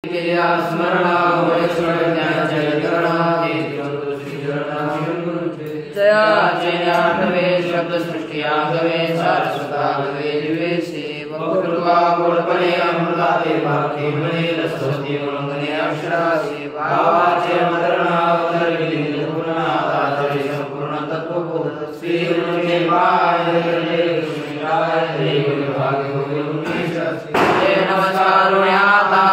जया जयाठवे शब्द सृष्टि आगवे सारस्वतागवे दिवे सेवकृत्वा गुणपणे अमृताते भक्ति मणे रसवती गुणगणे अक्षरासे भावाचे मदरणावतरविलिंग पूर्णादातरे संपूर्ण तत्वबोध श्री गुरुके पाय कृष्णाय हरे गुरु भाग्य गुरु जय नमस्कारुण्याता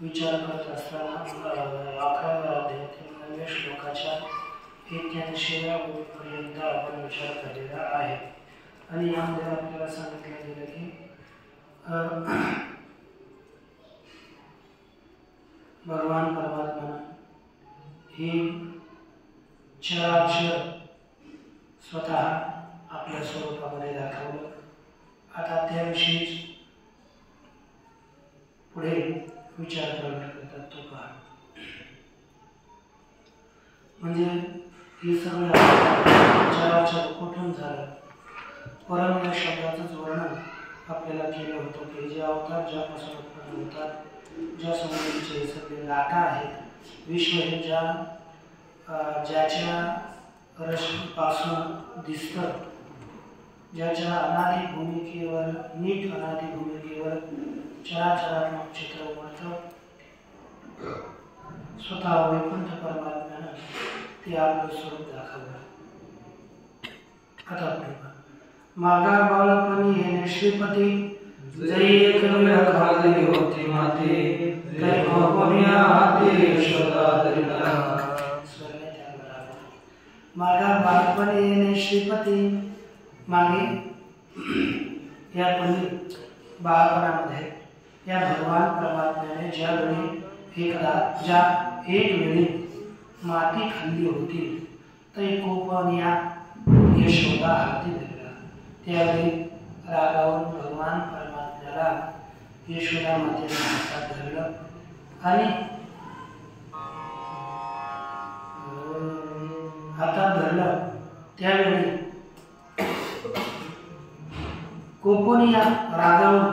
विचार करत असताना 11व्या अध्यायातील 9व्या श्लोकाच्या 81व्या ओळीपर्यंत आपण विचार केलेला आहे आणि यामध्ये आपल्याला सांगितलं गेलं की भगवान परमात्मा ही चराचर स्वतः आपल्या स्वरूपामध्ये दाखवलं। आता त्याविषयीच पुढे विचार करतात तो पहा। म्हणजे हे सगळं चराचर कुठून झालं? परम या शब्दाचंच वर्णन आपल्याला केलं होतं की जे अवतार ज्यापासून उत्पन्न होतात, ज्या समुद्राचे सगळे लाटा आहेत, विश्व हे ज्याच्या रश्मीपासून दिसतं, ज्याच्या अनादी भूमिकेवर नीट अनादी भूमिकेवर चराचरात्मक चित्र उमटतं, स्वतः वैकुंठ परमात्म्यानं ते आपलं स्वरूप दाखवलं। आता मागा बालपणी हे श्रीपती जय एक खाली होती माते जय कोण्या हाते यशोदा दरिला स्वरने त्याला मागा बालपणी हे श्रीपती मागे या पणी बालपणामध्ये या भगवान परमात्म्याने ज्यावेळी एक वेळी माती खाल्ली होती तर कोपनिया यशोदा हाती धरला। त्यावेळी रागावून भगवान परमात्म्याला यशोदा मातेने हातात धरलं आणि हातात धरलं। त्यावेळी कोपनिया रागावून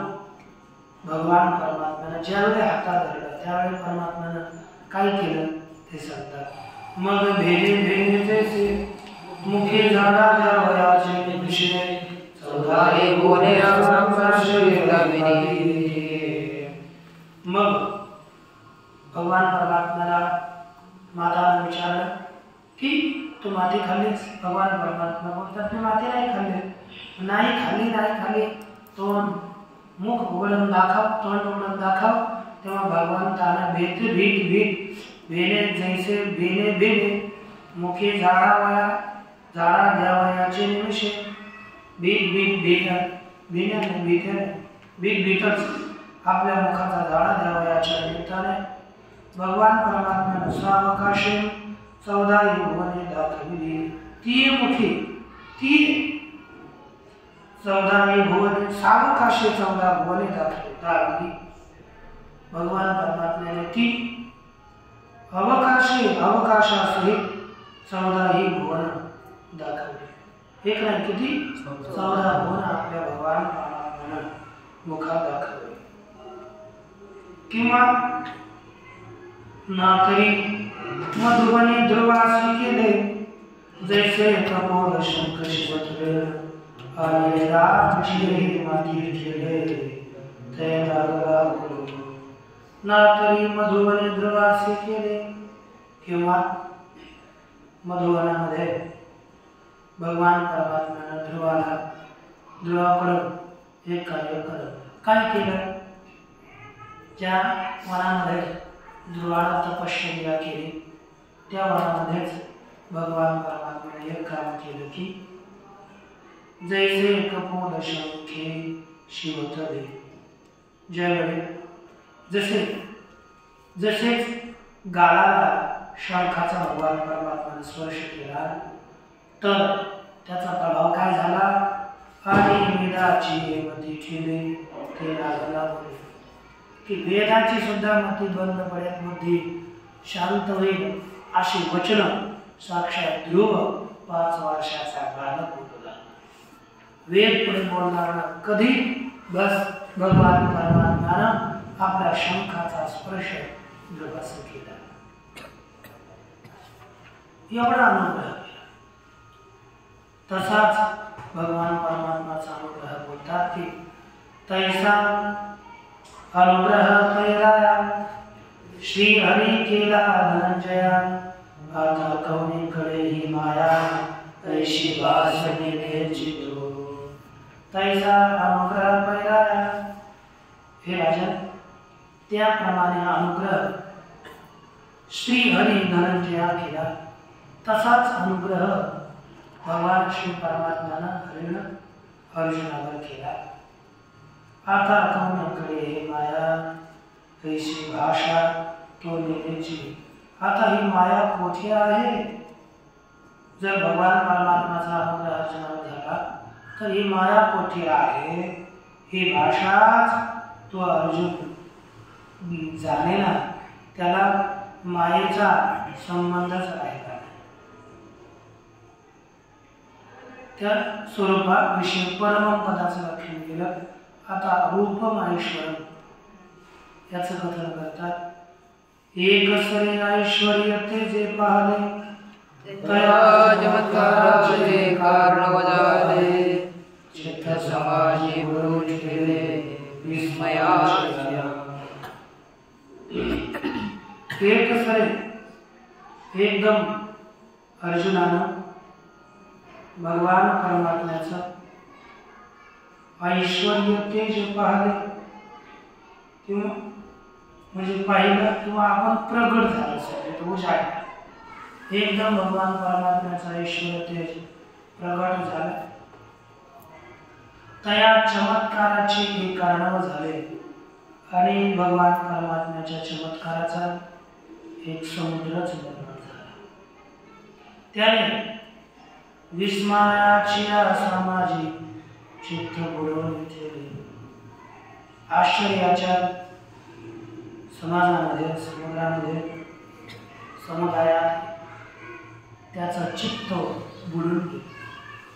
भगवान परमात्म्याने ज्यावेळी हातात धरलं त्यावेळी परमात्म्यानं काय केलं ते सांगतात। मग भेने भेने जैसे मुखे झाला त्या वयाचे विषय चौदाही गोने मग भगवान परमात्म्याला माताने विचारलं की तू माती खाल्लीस? भगवान परमात्मा बोलतात मी माती नाही खाल्ली तोंड मुख उघडून दाखव, तोंड उघडून दाखव। तेव्हा भगवंताने भेने जैसे भेने मुखे झाडा द्यावयाचे निमिषे भीतच आपल्या मुखाचा झाडा द्यावयाच्या निमित्ताने भगवान परमात्म्याने सावकाशे 14 भुवने दाखविली। ती मुठी ती 14 भुवने सावकाशे 14 भुवने दाखविली। भगवान परमात्म्याने ती अवकाशासहित 14 भुवन दाखवली। एक नाही किती 14 भुवन आपल्या भगवान परमात्म्याने मुखात दाखवले। किंवा ना तरी मधुबनी ध्रुवासी केले जैसे कपोल शंख शिवतले आणि रामची माती केले ते लागला ना तरी मधुबनी ध्रुवासी केले। किंवा मधुवनामध्ये भगवान परमात्म्याने ध्रुवाकडून एक कार्य करत काय केलं? ज्या वनामध्ये ध्रुवाला तपश्चर्या केली त्या वनामध्येच भगवान परमात्म्याने एक काम केलं की जैसे कपोल शंखे शिवतले ज्यावेळी जसेच गालाला शंखाचा भगवान परमात्म्याने स्पर्श केला तर त्याचा प्रभाव काय झाला? आणि वेदाची मती ठेवी ते लागला बोले की वेदाची सुद्धा मती बंद पडेल, बुद्धी शांत होईल अशी वचन साक्षात ध्रुव 5 वर्षाचा बालक बोलला. वेद पुढे बोलणारा कधी बस भगवान परमात्म्यानं आपल्या शंखाचा स्पर्श जगास केला. एवढा अनुग्रह केला. तसाच भगवान परमात्माचा अनुग्रह बोलतात की तैसा अनुग्रह कैराया श्री हरी केला धनंजया, आता कवनीकडे ही माया ऐशी वासने घ्यायची तो. तैसा अनुग्रह कैराया, हे राजन त्याप्रमाणे अनुग्रह श्री हरी धनंजया केला, तसाच अनुग्रह भगवान श्री परमात्म्यानं अर्जुनावर केला. आता कवनीकडे माया ऐशी भाषा तो नेण्याची. आता ही माया कोठे आहे? जर भगवान परमात्म्याचा अनुग्रह अर्जुनावर झाला तर ही माया कोठे आहे ही भाषाच तो अर्जुन जाणेना. त्याला मायेचा संबंधच राहिला. त्या स्वरूपाविषयी परमपदाचं व्याख्यान केलं. आता रूपमाहेश्वरम याचं कथन करतात. एक सरे ऐश्वर्य ते जे पाहले तया चमत्काराचे कारण वजाले, चित्त समाजी गुरु ठेले विस्मयाच्या. एक सरे एकदम अर्जुनानं भगवान परमात्म्याचं ऐश्वर्य तेज पाहिले किंवा म्हणजे पाहिलं किंवा आपण प्रगट झालं सगळं उजाडलं. एकदम भगवान परमात्म्याचं ऐश्वर्य तेज प्रगट झालं. तया चमत्काराचे हे कारण झाले आणि भगवान परमात्म्याच्या चमत्काराचा एक समुद्रच निर्माण झाला. त्याने विस्मयाची समाजी चित्त बुडवून ठेवले. आश्चर्याच्या समाजामध्ये समुद्रामध्ये समुदायात त्याचं चित्त बुडून गेलं.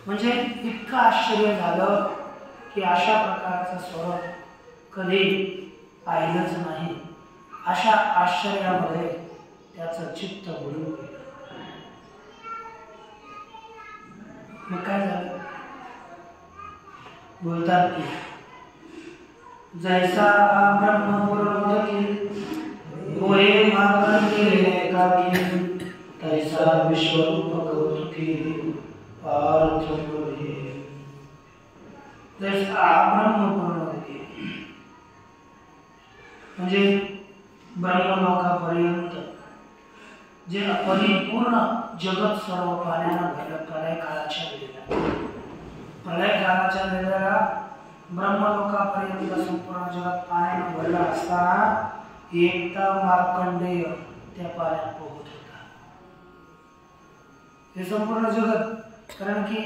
म्हणजे इतकं आश्चर्य झालं की अशा प्रकारचं स्वरूप कधी पाहिलंच नाही. अशा आश्चर्यामध्ये त्याचं चित्त बुडून गेलं. मग काय झालं? बोलतात की जैसा ब्रह्मपुरोदकी होय मागणे कावी, तैसा विश्वरूप कौतुकी पार्थ बोले. जैसा ब्रह्मपुरोदकी म्हणजे ब्रह्मलोकापर्यंत जे परिपूर्ण जगत सर्व पाण्यानं भरलं. प्रलय काळाच्या वेळेला ब्रह्मलोकापर्यंत संपूर्ण जगत पाण्यानं भरलं असताना एकटा मार्कंडेय त्या पाण्यात पोहत होता. हे संपूर्ण जगत, कारण की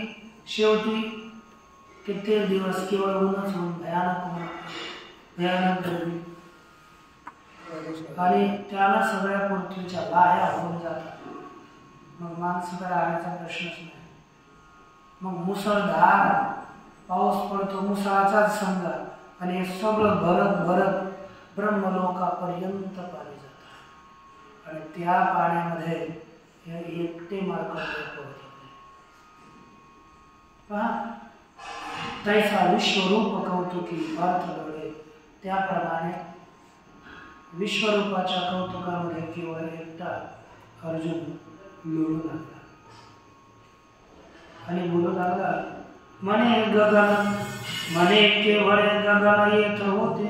शेवटी कित्येक दिवस केवळ ऊनच होऊन भयानक गर्मी आणि त्याला सगळ्या पृथ्वीच्या लाह्या होऊन जातात. मग माणसाकडे आण्याचा प्रश्नच नाही. मग मुसळधार पाऊस पडतो, मुसळाचाच समजा, आणि हे सगळं भरत ब्रह्मलोकापर्यंत पाणी जातं. आणि त्या पाण्यामध्ये हे एकटे मार्कंडेय पोहत होते. पहा, तैसा विश्वरूप कौतुकी पार्थ बोले. त्याप्रमाणे विश्वरूपाच्या कौतुकामध्ये केवळ एकटा अर्जुन मिळू लागला आणि बोलू लागला. म्हणे गगन, म्हणे केवळ गगन येत होते,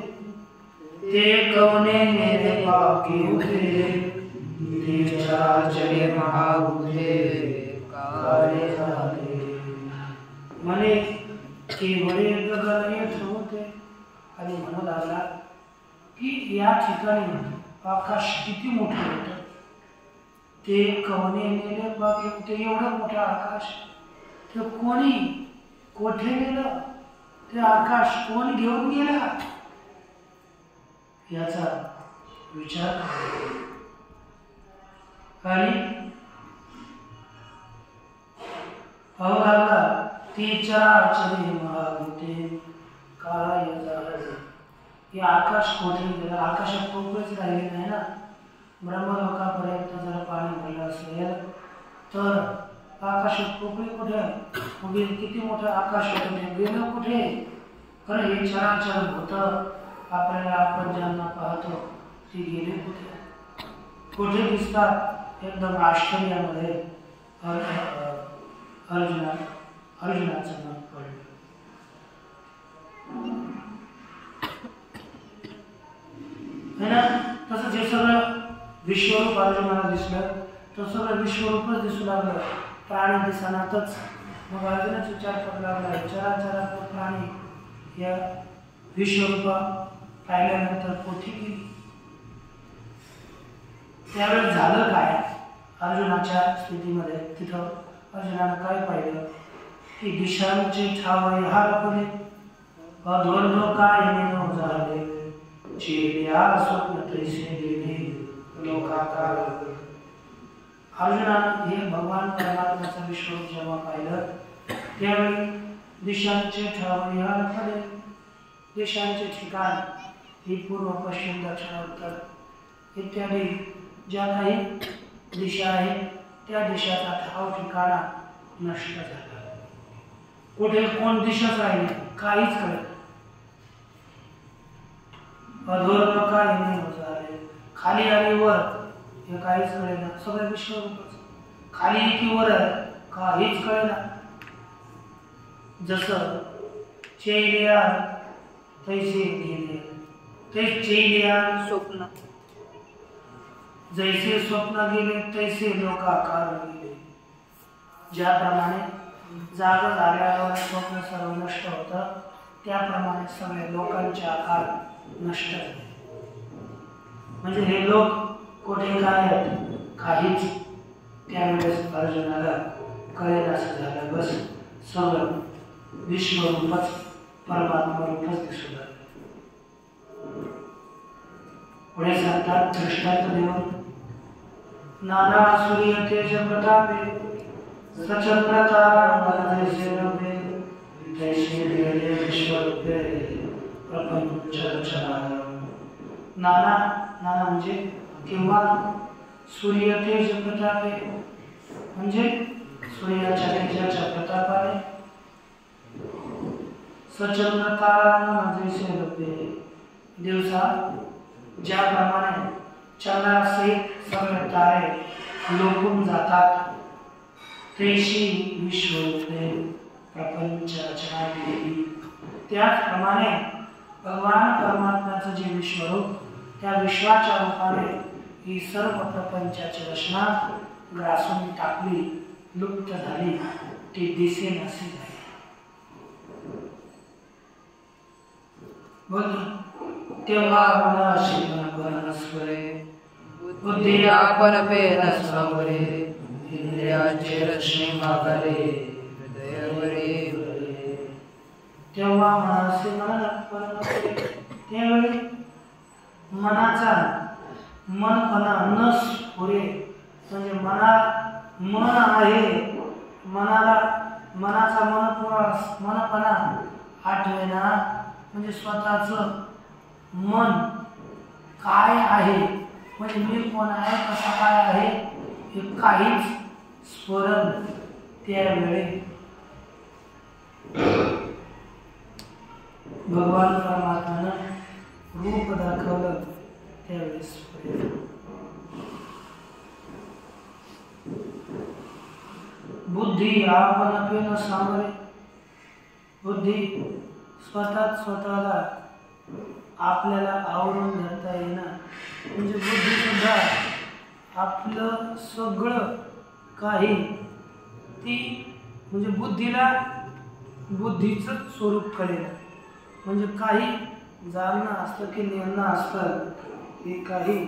ते कवने मेरे पाकी होते, ते चराचरे महाभूते कार्य झाले. म्हणे केवळ गगन येत होते आणि म्हणू लागला की या ठिकाणी आकाश किती मोठं होतं. ते कवने मेले बाकी होते, एवढं मोठं आकाश ते कोणी कोठे गेलं ते आकाश, कोण घेऊन गेला याचा विचार करा। आणि अवघाला ती चराचरे महाभूते काय जाहले, हे आकाश कोठे गेलं? आकाशात पोकळीच राहिली नाही ना। ब्रह्मलोकापर्यंत जर पाणी भरलं असेल तर आकाशात पोकळी कुठे? मग किती मोठं आकाश होतं, गेलं कुठे? कारण हे चराचर भूत आपल्याला, आपण ज्यांना पाहतो ती गेली कुठे? कुठे दिसतात? एकदम आश्चर्यामध्ये अर्जुनाचं मन पडलं। है ना? तसं जे सगळं विश्वरूप अर्जुनाला दिसलं तर सगळं विश्वरूपच दिसू लागलं, प्राणी दिसनातच। मग अर्जुनाचा विचार करू लागला, चराचरात्मक प्राणी या विश्वरूपा पाहिल्यानंतर कोठे गेली? त्यावेळेस झालं काय अर्जुनाच्या स्थितीमध्ये? तिथं अर्जुनानं काय पाहिलं की दिशांचे ठावरे हारपले, अधोलोकायने झाले, चिरल्या स्वप्न तैसे गेले लोकाकार। अर्जुनानं हे भगवान परमात्म्याचं विश्वरूप जेव्हा पाहिलं त्यावेळी दिशांचे ठावरे हारपले, दिशांचे ठिकाण ही पूर्व, पश्चिम, दक्षिण, उत्तर इत्यादी ज्या काही दिशा आहेत त्या दिशाचा ठाव ठिकाणा नष्ट झाला। कुठे कोण दिशाच राहिली, काहीच कळत। अधोलोकायने झाले, खाली आणि वर हे काहीच कळेना, सगळं विश्वरूपच। खाली की वर काहीच कळेना। जसं चेलिया तैसे गेले, ते चेलिया स्वप्न, जैसे स्वप्न गेले तैसे लोकाकार गेले। ज्याप्रमाणे जाग झाल्यावर स्वप्न सर्व नष्ट होतं त्याप्रमाणे सगळे लोकांचे आकार नष्ट झाले। म्हणजे हे लोक कोठे काय आहेत काहीच त्यावेळेस अर्जुनाला कळेनासं झालं। बस सगळं विश्वरूपच, परमात्मा रूपच दिसू लागलं। पुढे सांगतात दृष्टांत देऊन, नाना सूर्य तेज प्रतापे, सचंद्र तारा जैसे रवे, जैसे गेले विश्वरूपे प्रपंच रचना। नाना नाना म्हणजे किंवा सूर्य तेज प्रतापे म्हणजे सूर्याच्या तेजाच्या प्रतापाने, सचंद्र तारा जैसे रवे दिवसा ज्याप्रमाणे चंद्रासहित सगळे तारे लोपून जातात तैशी विश्वरूपे प्रपंच रचना केली। त्याचप्रमाणे भगवान परमात्म्याचं जे विश्वरूप त्या विश्वाच्या रूपाने ही सर्व प्रपंचाची रचना ग्रासून टाकली, लुप्त झाली, ती दिसेनाशी झाली। तेव्हा मनाशी बनस्वरे, बुद्धी आपण पेन सावरे, इंद्रियाचे रश्मी मागरे, हृदयवरे वरे। तेव्हा मनाशी बनस्वरे, त्यावेळी मनाचा मनपणा नस पुरे, म्हणजे मन आहे, मनाचा मनपणा आठवेना, म्हणजे स्वतःचं मन काय आहे, म्हणजे मी कोण आहे, कसा काय आहे हे काहीच स्फुरण त्यावेळी भगवान परमात्म्यानं रूप दाखवलं त्यावेळेस बुद्धी आपण पेन सामरे, बुद्धी स्वतःला आपल्याला आवरून धरता येणार, म्हणजे बुद्धी सुद्धा आपलं सगळं काही ती म्हणजे बुद्धीला बुद्धीचं स्वरूप कळेल, म्हणजे काही जाणणं असतं की नेणं असतं हे काही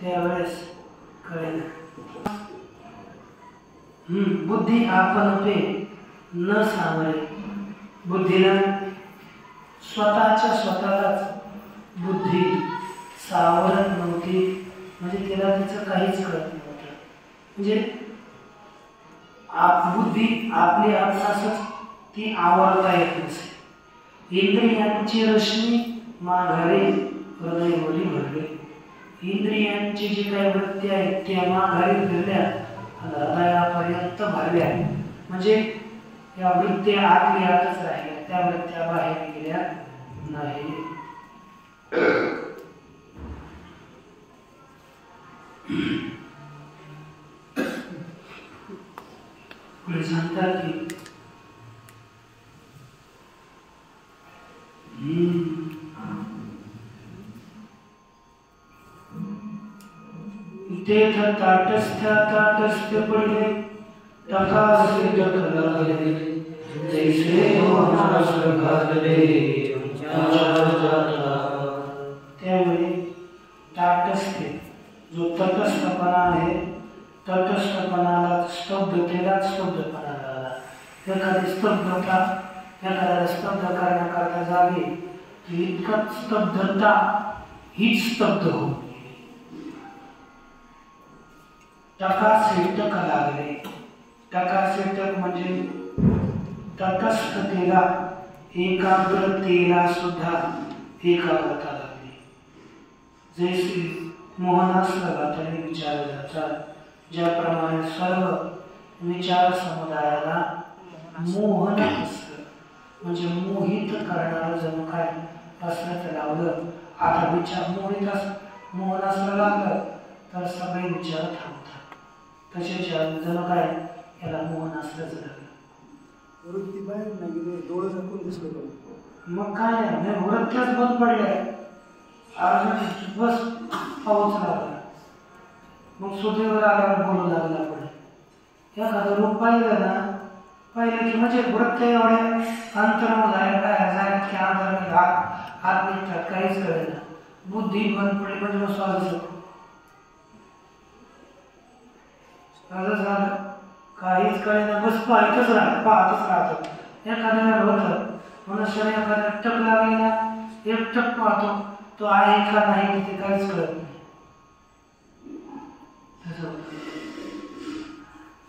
त्यावेळेस कळेल। बुद्धी आपण पे न सावरे, बुद्धीनं स्वतःच्या स्वतःलाच बुद्धी सावरत नव्हती, म्हणजे तिला तिचं काहीच कळत नव्हतं. म्हणजे बुद्धी आपली आपणासच ती आवरता येत नसे. इंद्रियांची रश्मी माघारी हृदयवरी भरली. इंद्रियांची जी काही वृत्ती आहेत त्या माघारी फिरल्या हृदयापर्यंत भरल्या. म्हणजे या वृत्त्या आतली आतच राहिल्या, त्या वृत्त्या बाहेर गेल्या नाही. पुढे सांगतात की तेथ ताटस्थ पडले टकासे लागले जैसे मोहनास घातले. त्यावेळी ताटस्थ जो तटस्थपणा आहे, तटस्थपणाला स्तब्धतेला स्तब्धपणा लागला. एखादी स्तब्धता एखाद्याला स्तब्ध करण्याकरता जावी ती इतकं स्तब्धता हीच स्तब्ध होऊन गेली. टकासेटक लागले. टकासेटक म्हणजे तटस्थतेला एकाग्रतेला सुद्धा एकाग्रता लागली. जैसे मोहनास्त्र घातले विचार जातात, ज्याप्रमाणे सर्व विचार समुदायाला मोहन अस्त्र म्हणजे मोहित करणारं जणू काय अस्त्र लावलं. आता विचार मोहनास्त्र लागलं तर सगळे विचार थांबतात. तसेच जणू काय याला मोहनास्त्रच लागलं. वृत्ती बाहेर नाही गेली, डोळे झाकून दिसले पण मग काय नाही, वृत्त्याच बंद पडल्या. अर्जुन बस पाऊस लागला, मग सुदैवर आल्यावर बोलू लागला. पुढे एखादं रूप पाहिलं ना, पाहिलं की म्हणजे वृत्त्या एवढ्या अंतर्मुख झाल्या झाल्यात की अंतर हात निघतात, काहीच कळेना. बुद्धी बंद पडली म्हणजे मग श्वास झालं, काहीच कळेना, बस पाहतच राहतो. एखाद्याला होतं मनुष्याने एखाद्या टक लागली ना, एक टक पाहतो, तो आहे का नाही ते काहीच कळत नाही.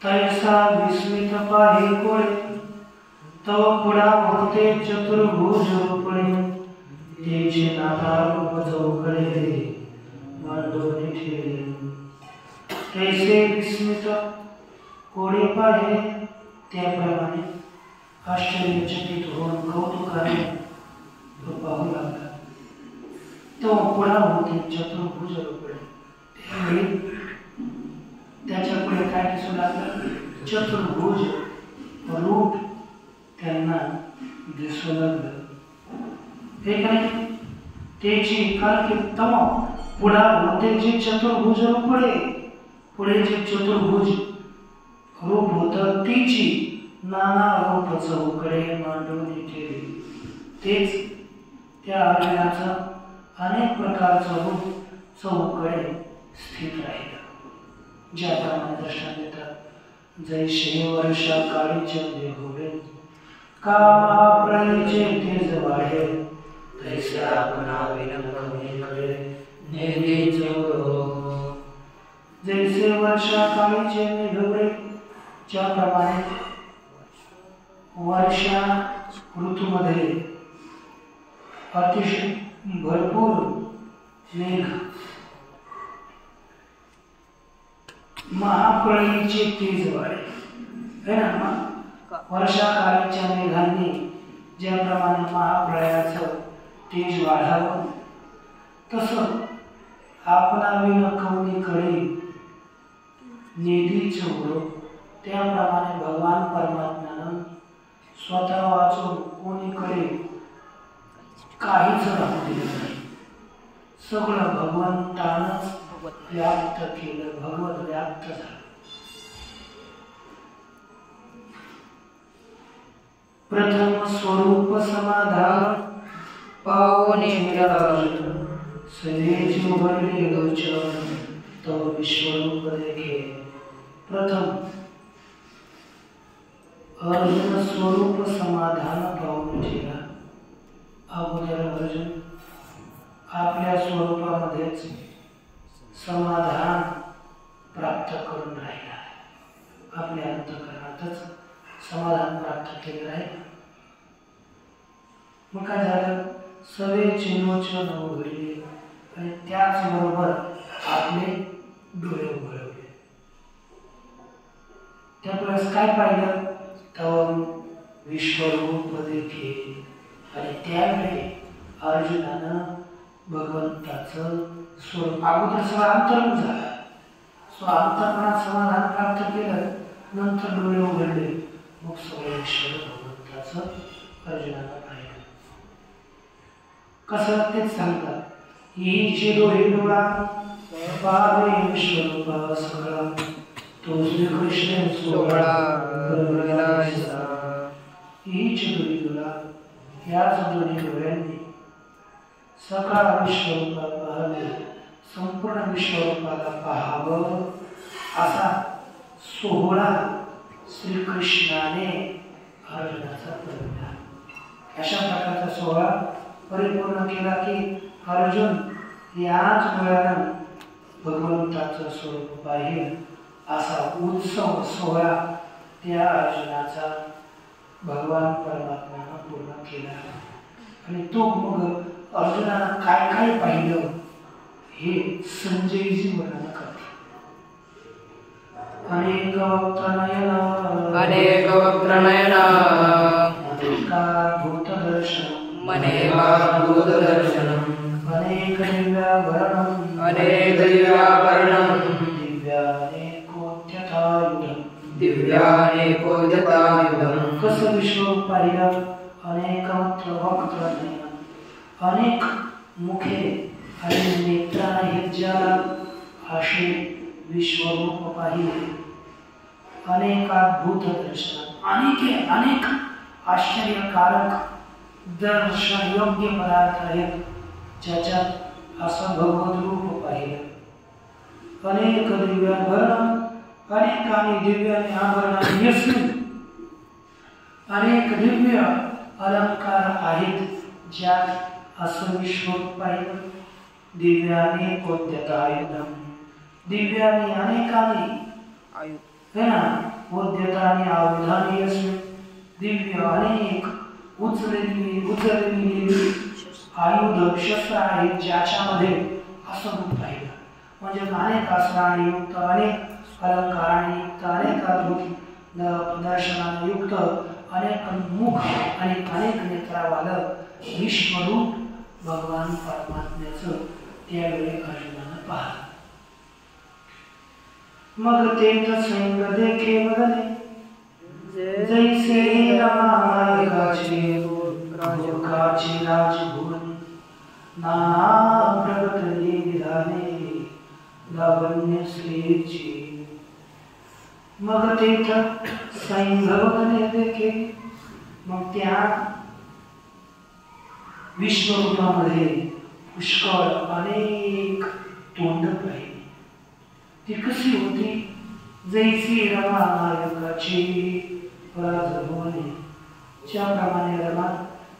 तैसा विस्मित पाहे कोळे तव पुढा होते चतुर्भुज रूपणे तेचे नाना रूप चौकडे मांडोनी ठेवले. तैसे विस्मित कोळे पाहे त्याप्रमाणे आश्चर्यचकित होऊन कौतुकाने तो पाहू लागला. तो पुढा होते चतुर्भुज रूपणे. त्यावेळी त्याच्या पुढे काय दिसू लागलं? चतुर्भुज रूप त्यांना दिसू लागलं. हे काय त्याची कारण की तम पुढा होते जे चतुर्भुज रूप पुढे जे चतुर्भुज रूप होतं तीची नाना रूप चौकडे मांडून ठेवली. तेच त्या अर्जुनाचं अनेक प्रकारचं रूप चौकडे स्थित राहिलं. ज्याप्रमाणे दर्शन देतात, जैसे वर्षा काळीचे होवे का महाप्रळयचे तेज वाढे तैसे आपणा विनकळे नेहमीच जैसे वर्षा काळीचे मेघवळे. ज्याप्रमाणे वर्षा ऋतूमध्ये अतिशय भरपूर मेघ महाप्रळयीचे तेज वाढे है ना. वर्षाकाळीच्या मेघांनी ज्याप्रमाणे महाप्रळयाचं तेज वाढावं, तसं आपणा विनकवणीकडे निधीच होतं. त्याप्रमाणे भगवान परमात्म्यानं स्वतः वाचून कोणीकडे काहीच राहू दिलं नाही. सगळं भगवंतानंच व्याप्त केलं, भगवत व्याप्त झालं. प्रथम स्वरूप समाधान पावने सनेज उभरले गोचर तो विश्वरूप देखे. प्रथम अर्जुन स्वरूप समाधान पाहून ठेवा. अगोदर अर्जुन आपल्या स्वरूपामध्येच समाधान प्राप्त करून राहिला. आपल्या अंतःकरणातच समाधान प्राप्त केलं आहे. मग काय झालं? सवे चिन्होचन उघडले आणि त्याचबरोबर आपले डोळे उघडले. त्यावेळेस काय पाहिलं? तव विश्वरूप देखे. आणि त्यावेळी अर्जुनानं भगवंताचं स्वरूप अगोदर सगळं अंतर्मुख झालं. अंतःकरणात समाधान प्राप्त केलं, नंतर डोळे उघडले, मग सगळं ईश्वर भगवंताचं अर्जुनानं पाहिलं. कसं तेच सांगतात. हीचे डोळे डोळा पावे विश्वरूपा सगळा, तो श्रीकृष्ण सोहळा विलासा. हीच डोळे डोळा, याच दोन्ही डोळ्यांनी सगळा विश्वरूपा पाहावे, संपूर्ण विश्वरूपाला पाहावं असा सोहळा श्रीकृष्णाने अर्जुनाचा करविला. अशा प्रकारचा सोहळा परिपूर्ण केला की अर्जुन याच डोळ्यानं भगवंताचं स्वरूप पाहिल असा उत्सव सोहळा त्या अर्जुनाचा भगवान परमात्म्यानं पूर्ण केला. आणि तो मग अर्जुनानं काय काय पाहिलं हे संजयजी वर्णन करते. अनेक वक्त्रनयन भूत दर्शन मनेकाभूत दर्शनम् अनेक दिव्याभरणम् दिव्यानेकोद्यतायुधम्. कसं विश्व पाहिलं? अनेक वक्त्र, अनेक मुखे आणि नेत्राने ज्याला असे विश्वरूप पाहिले. अनेकाद्भुत दर्शन, अनेक आश्चर्यकारक दर्शन योग्य पदार्थ आहेत ज्याच्यात असं भगवत रूप पाहिलं. अनेक दिव्याभरण, अनेकाने दिव्याने आभरणाने यस्मिन, अनेक दिव्य अलंकार आहेत ज्यात असं विश्वरूप पाहिलं. दिव्याने कोद्यतायुधम, दिव्याने अनेकाने है ना, कोद्यताने आयुधाने यस्मिन, दिव्य अनेक उचललेली आयुध शस्त्र आहेत ज्याच्यामध्ये असं रूप पाहिलं. म्हणजे अनेक अस्त्राने युक्त, अनेक अलंकाराने युक्त, अनेक अद्भुत दर्शनाने युक्त, अनेक मुख आणि अनेक नेत्रावालं विश्वरूप भगवान परमात्म्याचं त्यावेळी अर्जुनानं पाहिलं. मग ते संग देखे बदले जैसे रामायणाचे लोकाची राजभुवन, नाना प्रगटले विधाने लावण्य श्रीची. मग ते सैंधवने देखे, मग त्या विश्वरूपामध्ये पुष्कळ अनेक तोंड पाहिली. ती कशी होती? जैसी रमा नायकाची राजभुवने, ज्याप्रमाणे रमा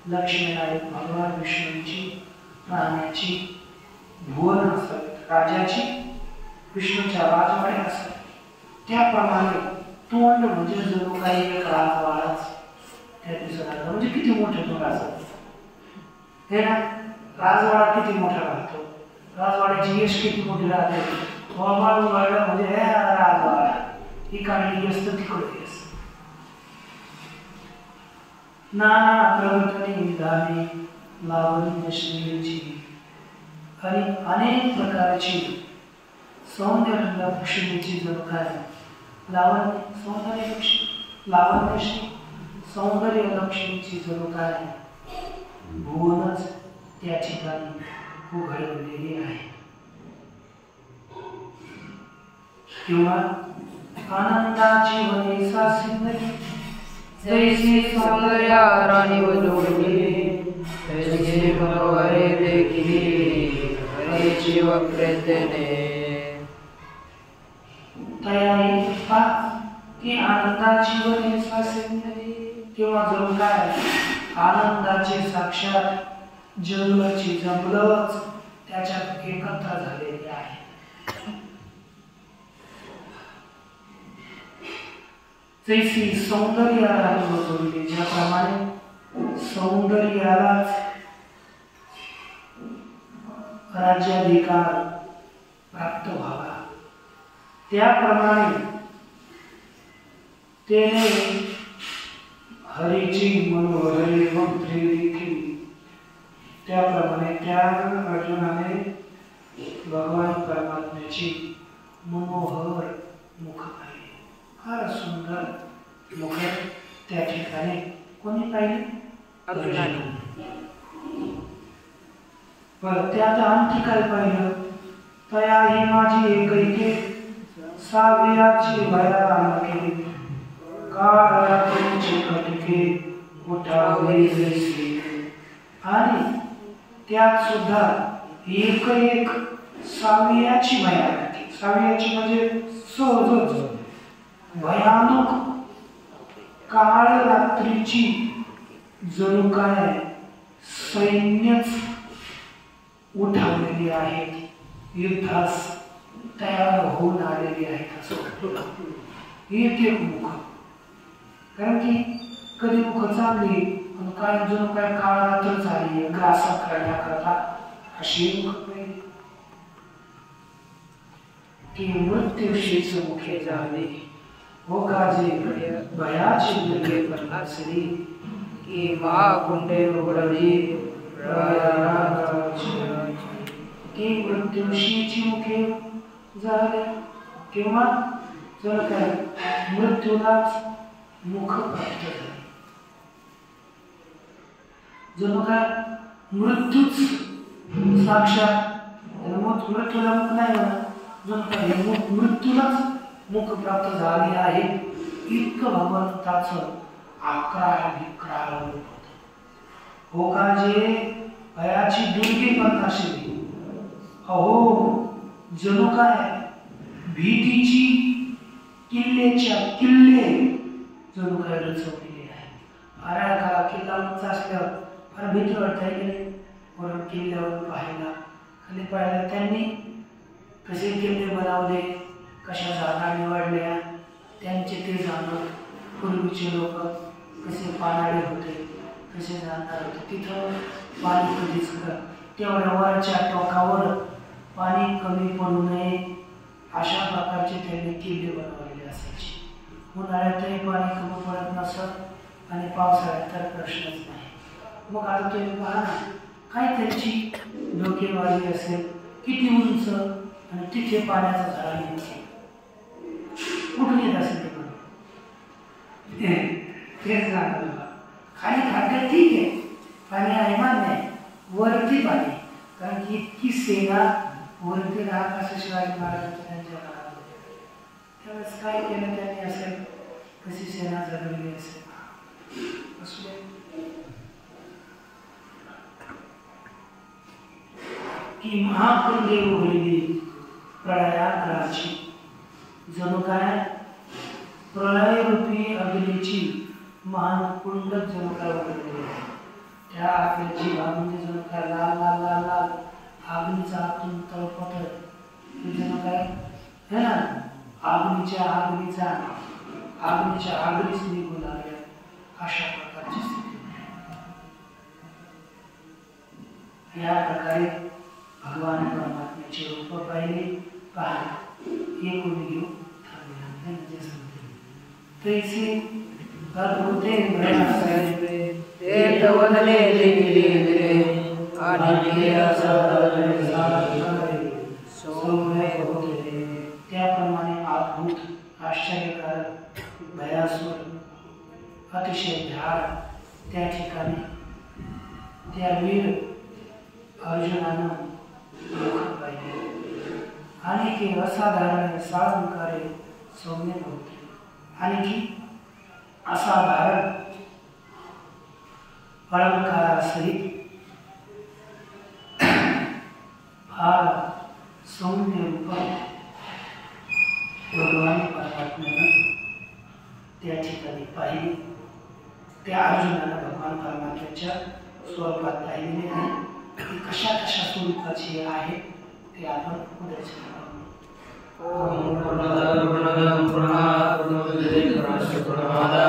लक्ष्मीनायक भगवान विष्णूंची राहण्याची भुवन असतात, राजाची विष्णूच्या राजवाड्या असतात, त्याप्रमाणे तोंड म्हणजे जणू काही एक राजवाडाच त्या दिसत आला. म्हणजे किती मोठे तोंड असतात हे ना. राजवाडा किती मोठा राहतो, राजवाड्याची यश किती मोठी राहते. हवामान वाढलं म्हणजे हे राजवाडा, इकडे असतं तिकडे असतं. नाना प्रवर्तने विधाने लावण्य श्रीची, आणि अनेक प्रकारची सौंदर्य लक्ष्मीची जणू काय लावण्य, सौंदर्य लक्ष्मी, लावण्य श्री सौंदर्य लक्ष्मीची जणू काय भुवनच त्या ठिकाणी उघडलेली आहे. किंवा आनंदाची वने सासिंदरी, जैसी सौंदर्या राणी वजोडली, तैसे मनोहरे देखिली हरीची वक्रेतेने. तयारी की आनंदाची वरी सासेंदरी किंवा जणू काय आनंदाचे साक्षात जंगलाची जंगलच त्याच्यात एकत्र झालेली आहे. जैसी सौंदर्याला जोडले ज्याप्रमाणे सौंदर्यालाच राज्याधिकार प्राप्त व्हावा त्याप्रमाणे तेने हरीची मनोहरी मंत्री देखील त्याप्रमाणे त्या अर्जुनाने भगवान परमात्म्याची मनोहर मुख पाहिले. फार सुंदर मुख त्या ठिकाणी कोणी पाहिले? अर्जुनाने. पण त्यात आणखी काय पाहिलं? तया ही माझी एकैके सावियाची भयान केली काळाची खटके उठावे जैसे. आणि त्यात सुद्धा एक एक सावियाची भयान. सावियाची म्हणजे सहजच भयानक काळ रात्रीची जणू काय सैन्यच उठावलेली आहेत, युद्धास तयार होऊन आलेली आहेत असं एक एक मुख. कारण की कधी मुख चांगली पण काय जणू काय काळ रात्र झाली ग्रासा करण्याकरता अशी मुख पाहिली की मृत्यूशीच मुखे झाले हो काजे भयाची मुखे पडली की महाकुंडे उघडली की मृत्यूशीची मुखे झाले किंवा जर काय मृत्यूलाच मुख प्राप्त झाले. जणू काय मृत्यूच साक्षात मृत्यूला मुख नाही म्हणा जणू काय मृत्यूलाच मुख प्राप्त झाले आहे. इतकं भगवंताचं आकार विक्राळ रूप हो का जे भयाची दुर्गी पण अशी अहो जणू काय भीतीची किल्लेच्या किल्ले जणू काय रचवलेले आहे. आराळा किल्ला उंच असल्यावर फार भीती वाटते की नाही. वरून किल्ल्यावर पाहायला खाली पाहायला त्यांनी कसे किल्ले बनवले कशा जागा निवडल्या त्यांचे ते जाणं. पूर्वीचे लोक कसे पानाडे होते कसे जाणार होते. तिथं पाणी कधीच तेवढ्या वरच्या टोकावर पाणी कमी पडू नये अशा प्रकारचे त्यांनी किल्ले बनवलेले असायचे. उन्हाळ्यातही पाणी कमी पडत नसत आणि पावसाळ्यात तर प्रश्नच नाही. मग आता तुम्ही पहा ना काय त्यांची डोकेबाजी असेल किती उंच आणि तिथे पाण्याचा झरा येते कुठून येत असेल ते पण तेच जाणार. खाली खड्ड्यात ठीक आहे पाणी आहे मान्य आहे वरती पाणी कारण की इतकी सेना वरती राहत असं शिवाजी महाराजांच्या त्यांच्या काळामध्ये. त्यावेळेस काय केलं त्यांनी असेल कशी सेना जगवली असेल असू दे की महाकुंडे उघडली प्रळयाग्राची जणू काय प्रलयरूपी अग्नीची महान कुंड जणू काय उघडलेली आहे. त्या आग्नीची म्हणजे जणू काय लाल लाल लाल लाल अग्नीचा आतून तळपत जणू काय है ना अग्नीच्या आग्नीच निघू लागल्या अशा प्रकारची स्थिती. या प्रकारे भगवान परमात्म्याचे रूप पाहिले पहा हे कोणी घेऊ थांबले तैसे अद्भुते ते तवदले दिले त्याप्रमाणे अद्भुत आश्चर्यकारक भयासुर अतिशय झाड त्या ठिकाणी त्या वीर अर्जुनानं मुख पाहिले आणि की असाधारण साळंकारे सौम्य होते आणि की असाधारण अलंकारासहित फार सौम्य रूप भगवान परमात्म्यानं त्या ठिकाणी पाहिली, त्या अर्जुनाला भगवान परमात्म्याच्या स्वरूपात पाहिलेले आहे. ती कशा कशा स्वरूपाची आहे ते आपण उद्याच्या ओम पूर्णमद पूर्णमिदं पूर्णात् पूर्णमुदच्यते पूर्णस्य पूर्णमादाय